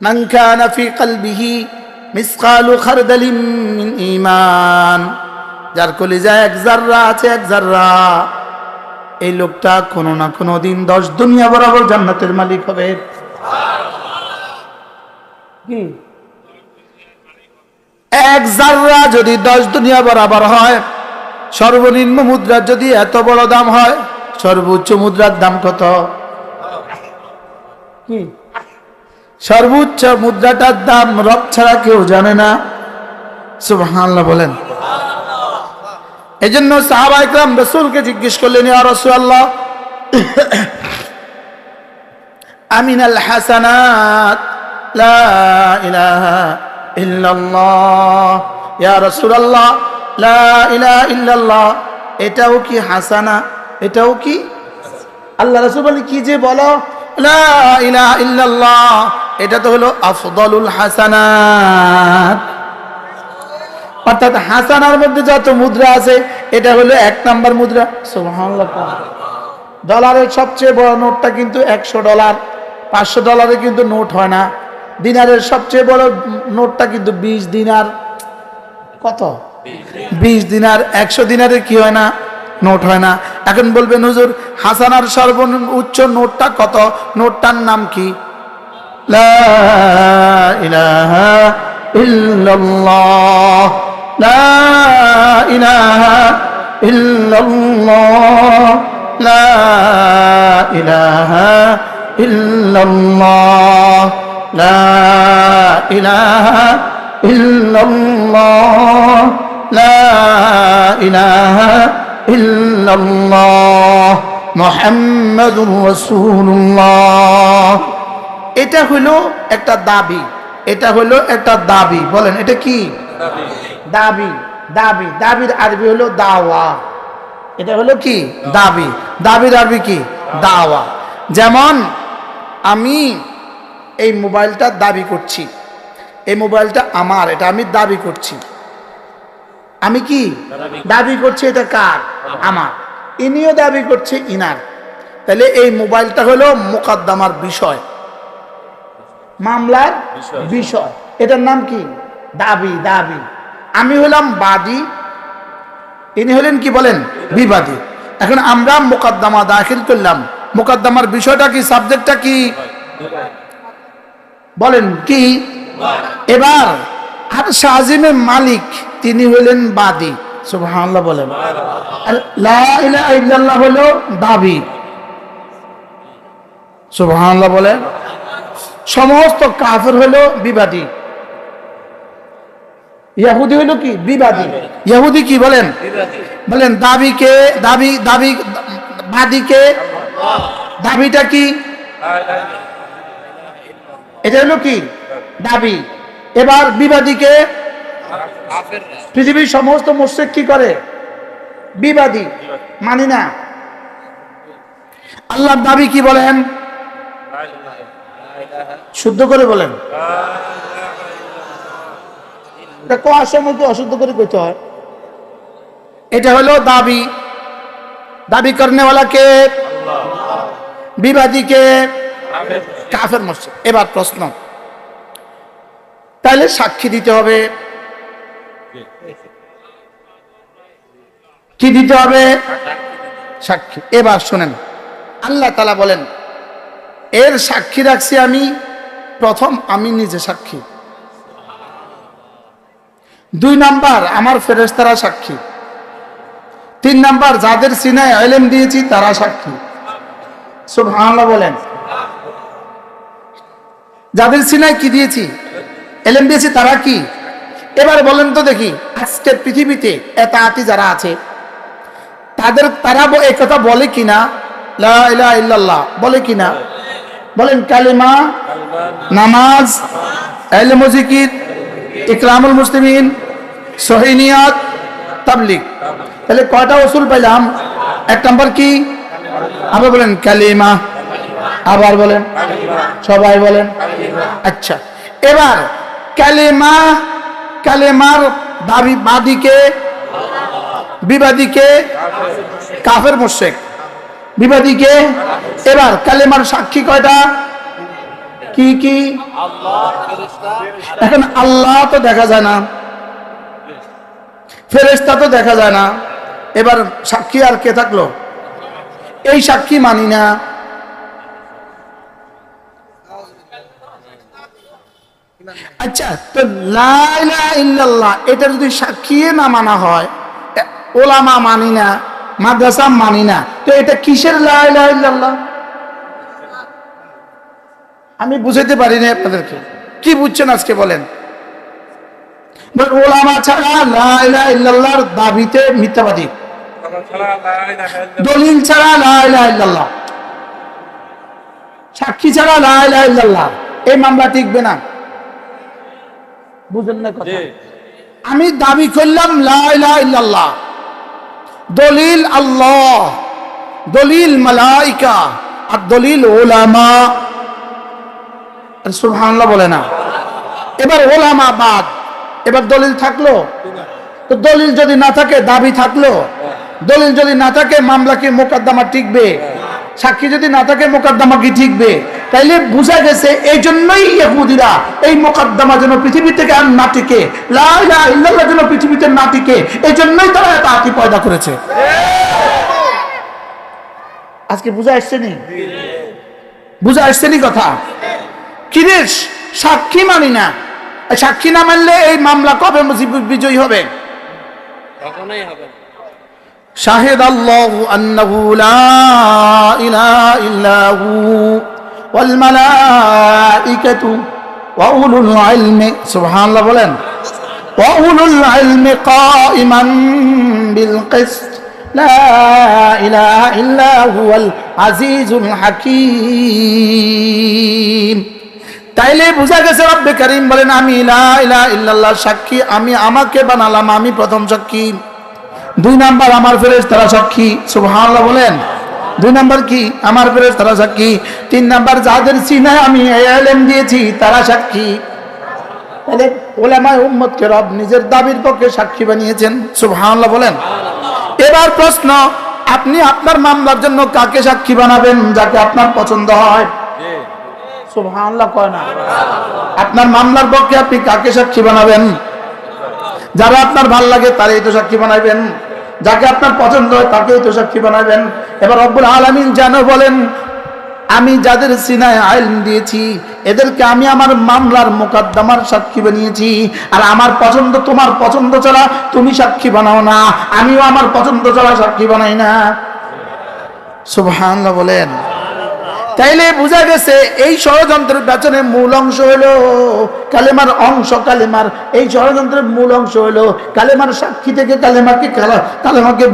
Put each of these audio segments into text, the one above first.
মান কানা ফি কলবিহি মিসকালু খারদালিন মিন ঈমান, যার কলিজায় এক যাররা আছে, এক যাররা, এই লোকটা কোনো না কোনো দিন 10 দুনিয়া বরাবর জান্নাতের মালিক হবে। কি এক যাররা যদি 10 দুনিয়া বরাবর হয়, সর্বনিম্ন মুদ্রার যদি এত বড় দাম হয়, সর্বোচ্চ মুদ্রার দাম কত? কি সর্বোচ্চ মুদ্রাটার দাম রব ছাড়া কেউ জানে না। সুবহানাল্লাহ বলেন। এজন্য সাহাবায়ে কেরাম রাসূলকে জিজ্ঞেস করলেন, ইয়া রাসূলুল্লাহ, আমিনাল হাসানাত লা ইলাহা ইল্লাল্লাহ, ইয়া রাসূলুল্লাহ লা ইলাহা ইল্লাল্লাহ এটাও কি হাসানা? এটাও কি? আল্লাহ রাসূল বলেন, কি যে বলো, লা ইলাহা ইল্লাল্লাহ এটা তো হলো আফদালুল হাসানাত। অর্থাৎ হাসানার মধ্যে যত মুদ্রা আছে এটা হলো 1 নাম্বার মুদ্রা। সুবহানাল্লাহ। ডলারের সবচেয়ে বড় নোটটা কিন্তু $100, $500 কিন্তু নোট হয় না। দিনারের সবচেয়ে বড় নোটটা কিন্তু 20 দিনার। কত? 20 দিনার। 100 দিনারের কি হয় না? নোট হয় না। এখন বলবেন, হুজুর হাসানার সর্বোচ্চ নোটটা কত? নোটটার নাম কি? লা ইলাহা ইল্লাল্লাহ, লা ইলাহা ইল্লাল্লাহ, লা ইলাহা ইল্লাল্লাহ, লা ইলাহা ইল্লাল্লাহ, লা ইলাহা ইল্লাল্লাহ মুহাম্মাদুর রাসূলুল্লাহ। এটা হলো একটা দাবি, এটা হলো একটা দাবি। বলেন এটা কি? দাবি। দাবি, দাবির আরবি হলো দাওয়া। এটা হলো কি? দাবি। দাবির আরবি কি? দাওয়া। যেমন আমি এই মোবাইলটা দাবি করছি, এই মোবাইলটা আমার, এটা আমি দাবি করছি। আমি কি দাবি করছি? এটা কার? আমার। ইনিও দাবি করছে ইনার। তাহলে এই মোবাইলটা হলো মোকদ্দমার বিষয়, মামলার বিষয়। এটার নাম কি? দাবি। দাবি। আমি হলাম বাদী, ইনি হলেন কি বলেন? বিবাদী। এখন আমরা মোকদ্দমা দাখিল করলাম, মোকদ্দমার বিষয়টা কি? সাবজেক্টটা কি? বলেন কি? এবার আর শাহজিমের মালিক তিনি হলেন বাদী। সুবহানাল্লাহ বলেন। আর লা ইলাহা ইল্লাল্লাহ হলো দাবি। সুবহানাল্লাহ বলেন। সমস্ত কাফের হলো বিবাদী। ইহুদি হলো কি? বিবাদী। ইহুদি কি বলেন? বলেন দাবিকে, দাবি, দাবি, বাদীকে, দাবিটা কি? এটা হলো কি? দাবি। এবার বিবাদীকে, পৃথিবীর সমস্ত মুশরিক কি করে? বিবাদী, মানি না। আল্লাহর দাবি কি বলেন? শুদ্ধ করে বলেন। কোয়ার সময় কি অশুদ্ধ করে কইতে হয়? এটা হলো দাবি। দাবি করনেওয়ালা কে? বিবাদী কে? কাফের মুশরিক। এবার প্রশ্ন, তাহলে সাক্ষী দিতে হবে। কি দিতে হবে? সাক্ষী। এবার শুনেন, আল্লাহ তাআলা বলেন, এর সাক্ষী রাখছি আমি, প্রথম আমি নিজে সাক্ষী, 2 নাম্বার আমার ফেরেশতারা সাক্ষী, 3 নাম্বার যাদের সিনায় ইলম দিয়েছি তারা সাক্ষী। সুবহানাল্লাহ বলেন। যাদের সিনায় কি দিয়েছি? ইলম দিয়েছি, তারা কি? এবার বলেন তো দেখি, আজকে পৃথিবীতে এতাআতি যারা আছে তারা এই কথা বলে কিনা? লা ইলাহা ইল্লাল্লাহ বলে কিনা? বলেন কালিমা, নামাজ, ইলম ও জিকির, ইকরামুল মুসলিমিন, সহিহ নিয়াত, তাবলীগ। তাহলে কয়টা উসুল পেলাম? 1 নাম্বার কি? আবার বলেন কালিমা। আবার বলেন, সবাই বলেন। আচ্ছা, এবার কালিমা, কালেমার দাবি বাদীকে, বিবাদীকে? কাফের মুশরিক। বিবাদীকে? এবার কালেমার সাক্ষী কয়টা? কি কি? এখন আল্লাহ তো দেখা যায় না, ফেরেশতা তো দেখা যায় না, এবার সাক্ষী আর কে থাকলো? এই সাক্ষী মানি না। আচ্ছা, তো লা ইলাহা ইল্লাল্লাহ এটা যদি সাক্ষী না মানা হয়, ওলামা মানি না, মাদ্রাসা মানি না, তো এটা কিসের লা ইলাহা ইল্লাল্লাহ? আমি বুঝাইতে পারিনি আপনাদেরকে। কি বুঝছেন আজকে বলেন? ওলামা ছাড়া লা ইলাহা ইল্লাল্লাহর দাবিতে মিথ্যাবাদী, দলিল ছাড়া লা ইলাহা ইল্লাল্লাহ, সাক্ষী ছাড়া লা ইলাহা ইল্লাল্লাহ, এই মামলা টিকবে না। বুঝেন না কথা? আমি দাবি করলাম লা ইলাহা ইল্লাল্লাহ, দলিল আল্লাহ, দলিল মালাইকা, আর দলিল ওলামা। সুবহানাল্লাহ বলে না? এবার ওলামা বাদ, এবার দলিল থাকলো? তো দলিল যদি না থাকে দাবি থাকলো? দলিল যদি না থাকে মামলা কি মোকদ্দমা টিকবে? সাক্ষী যদি না থাকে মোকদ্দমা কি টিকবে? তাইলে বোঝা গেছে এই জন্যই ইহুদিরা এই মোকদ্দমা যেন পৃথিবী থেকে আর না টিকে, লা ইলাহা ইল্লাল্লাহ যেন পৃথিবীতে না টিকে, এই জন্যই তারা এত আতি পয়দা করেছে। আজকে বুঝা আসছে নি? বুঝা আসছে নি কথা? কিরে সাক্ষী মানি না, সাক্ষী না মানলে এই মামলা কবে বিজয়ী হবে? কখনোই হবে না। শাহিদ আল্লাহু আন্নাহু লা ইলাহা ইল্লা হু ওয়াল মালাইকাতু ওয়া উলুল ইলমি, সুবহানাল্লাহ বলেন, ওয়া উলুল ইলমি কাইমান বিল কিসত লা ইলাহা ইল্লা হুয়াল আজিজুল হাকীম। তাইলে বোঝা গেছে রব্বে কারীম বলেন আমি লা ইলাহা ইল্লাল্লাহ সাক্ষী, আমি আমাকে বানালাম, আমি প্রথম সাক্ষী। দুই নাম্বার আমার ফেরেশতারা সাক্ষী, সুবহানাল্লাহ বলেন। দুই নাম্বার কি? আমার ফেরেশতারা সাক্ষী। তিন নাম্বার যাদের সিনায় আমি ইলম দিয়েছি তারা সাক্ষী। তাহলে উলামায়ে উম্মতকে রব নিজের দাবির পক্ষে সাক্ষী বানিয়েছেন, সুবহানাল্লাহ বলেন। এবার প্রশ্ন, আপনি আপনার মামলার জন্য কাকে সাক্ষী বানাবেন? যাকে আপনার পছন্দ হয়। সুবহানাল্লাহ কয় না? আপনার মামলার পক্ষে আপনি কাকে সাক্ষী বানাবেন? যারা আপনার ভাল লাগে তারাই তো সাক্ষী বানাবেন, যাকে আপনার পছন্দ হয় তাকেই তো সাক্ষী বানাবেন। এবার রব্বুল আলামিন জানো বলেন আমি যাদের সিনায় ইলম দিয়েছি এদেরকে আমি আমার মামলার মোকদ্দমার সাক্ষী বানিয়েছি। আর আমার পছন্দ তোমার পছন্দ ছাড়া তুমি সাক্ষী বানাও না, আমিও আমার পছন্দ ছাড়া সাক্ষী বানাই না। সুবহানাল্লাহ বলেন। তাইলে বোঝা গেছে এই ষড়যন্ত্রের পেছনে মূল অংশ হলো কালেমার অংশ, কালেমার এই ষড়যন্ত্রের মূল অংশ হলো কালেমার সাক্ষী থেকে কালেমাকে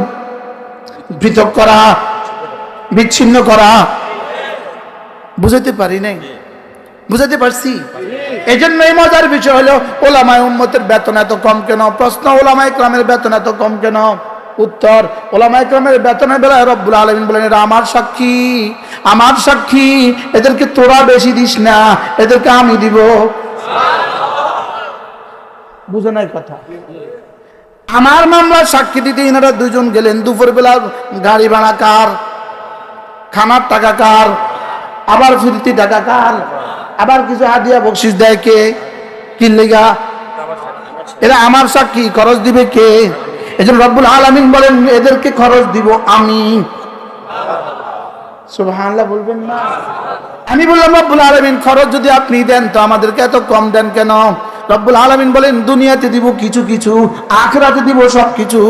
পৃথক করা, বিচ্ছিন্ন করা। বুঝাতে পারি নাই? বুঝাতে পারছি? এই জন্যই মজার বিষয় হলো ওলামায়ে উম্মতের বেতন এত কম কেন? প্রশ্ন, ওলামায়ে কেরামের বেতন এত কম কেন? উত্তর, ওলামায়ে কেরামের বেতনের বেলায় রব্বুল আলামিন বলেন এরা আমার সাক্ষী, আমার সাক্ষী, এদেরকে তোরা বেশি দিস না, এদেরকে আমি দিব। বুঝো নাই কথা? আমার মামলার সাক্ষী দিতে এনারা দুজন গেলেন, দুপুর বেলা গাড়ি ভাড়া কার, খানার টাকা কার, আবার ফিরতি টাকা কার, আবার কিছু হাদিয়া বকশিস দেয় কে? কি লেগা? এরা আমার সাক্ষী, খরচ দিবে কে? এজন্য রব্বুল আলামিন বলেন এদেরকে খরচ দিব আমি। সুবহানাল্লাহ বলবেন না? আমি বললাম রব্বুল আলামিন খরচ যদি আপনি দেন তো আমাদেরকে এত কম দেন কেন? রব্বুল আলামিন বলেন দুনিয়াতে দিব কিছু কিছু, আখিরাতে দিব সবকিছু।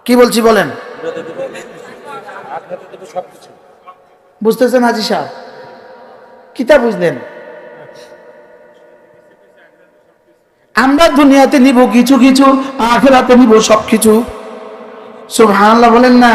কি বলছি বলেন? বুঝতেছেন হাজী সাহেব? কিতা বুঝলেন? আমরা দুনিয়াতে নিব কিছু কিছু, আখিরাতে নিব সবকিছু। সুবহানাল্লাহ বলেন না?